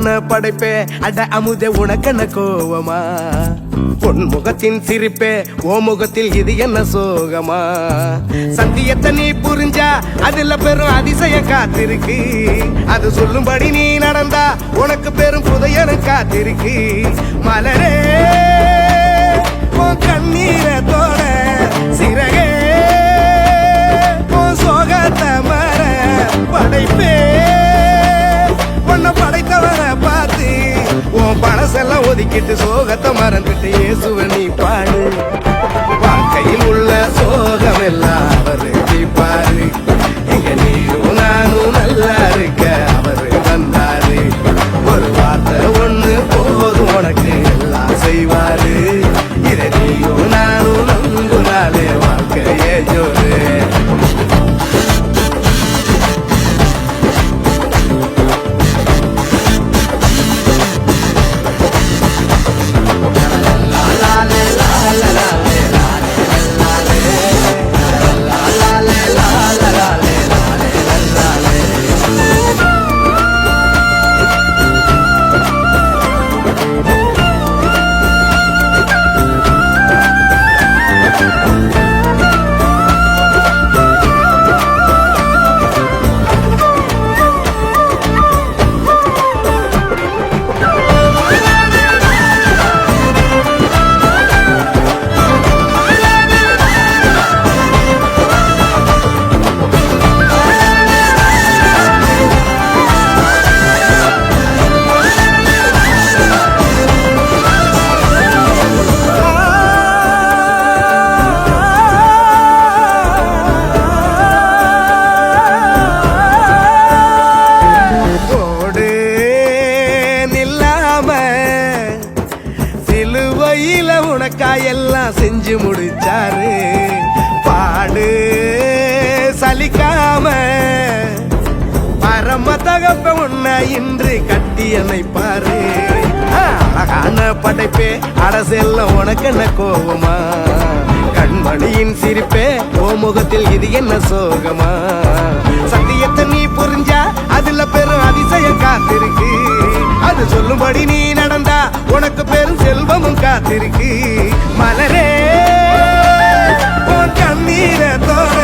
அழகான படைப்பே அட அமுதே உனக்கென்ன கோவமா பொன் முகத்தின் சிரிப்பே ஓ முகத்தில் இது என்ன சோகமா சத்தியத்தை நீ புரிஞ்சா அதுல பெரும் அதிசயம் காத்திருக்கு அது சொல்லும்படி நீ நடந்தா உனக்கு பெரும் புதையலும் காத்திருக்கு மலரே உன் கண்ணீரை தோட சிறகே உன் சோகத்தை மற படைப்பே உன்னை படைத்தவரை பார்த்து உன் பழசெல்லாம் ஒதுக்கிட்டு சோகத்தை மறந்துட்டு இயேசுவை நீ பாடு வாழ்க்கையில் உள்ள சோகம் எல்லாம் அவரு தீப்பாரு இங்க நீயும் நானும் நல்லா இருக்க அவரு வந்தாரு ஒரு வார்த்தை ஒண்ணு போதும் உனக்கு எல்லாம் செய்வாரு இதை நீயும் நானும் நம்புனாலே வாழ்க்கையே ஜோரு சிலுவையில உனக்காயெல்லாம் செஞ்சு முடிச்சாரு பாடு சலிக்காம பரம தகப்ப உன்னை இன்று கட்டி அமைப்பாரு அழகான படைப்பே அரசெல்லாம் உனக்கு என்ன கோவமா கண்மணியின் சிரிப்பே ஓ முகத்தில் இது என்ன சோகமா சத்தியத்தை நீ புரிஞ்சா அதுல பெரும் அதிசயம் காத்திருக்கு அது சொல்லும்படி நீ நடந்தா உனக்கு பெரும் செல்வமும் காத்திருக்கு மலரே உன் கண்ணீரை தோற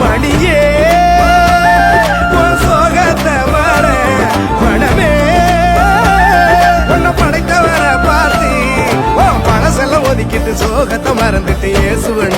மணியே உன் சோகத்தை மாற மனமே உன்னை படைத்தவரை பார்த்து உன் பழசெல்லாம் ஒதுக்கிட்டு சோகத்தை மறந்துட்டு இயேசுவ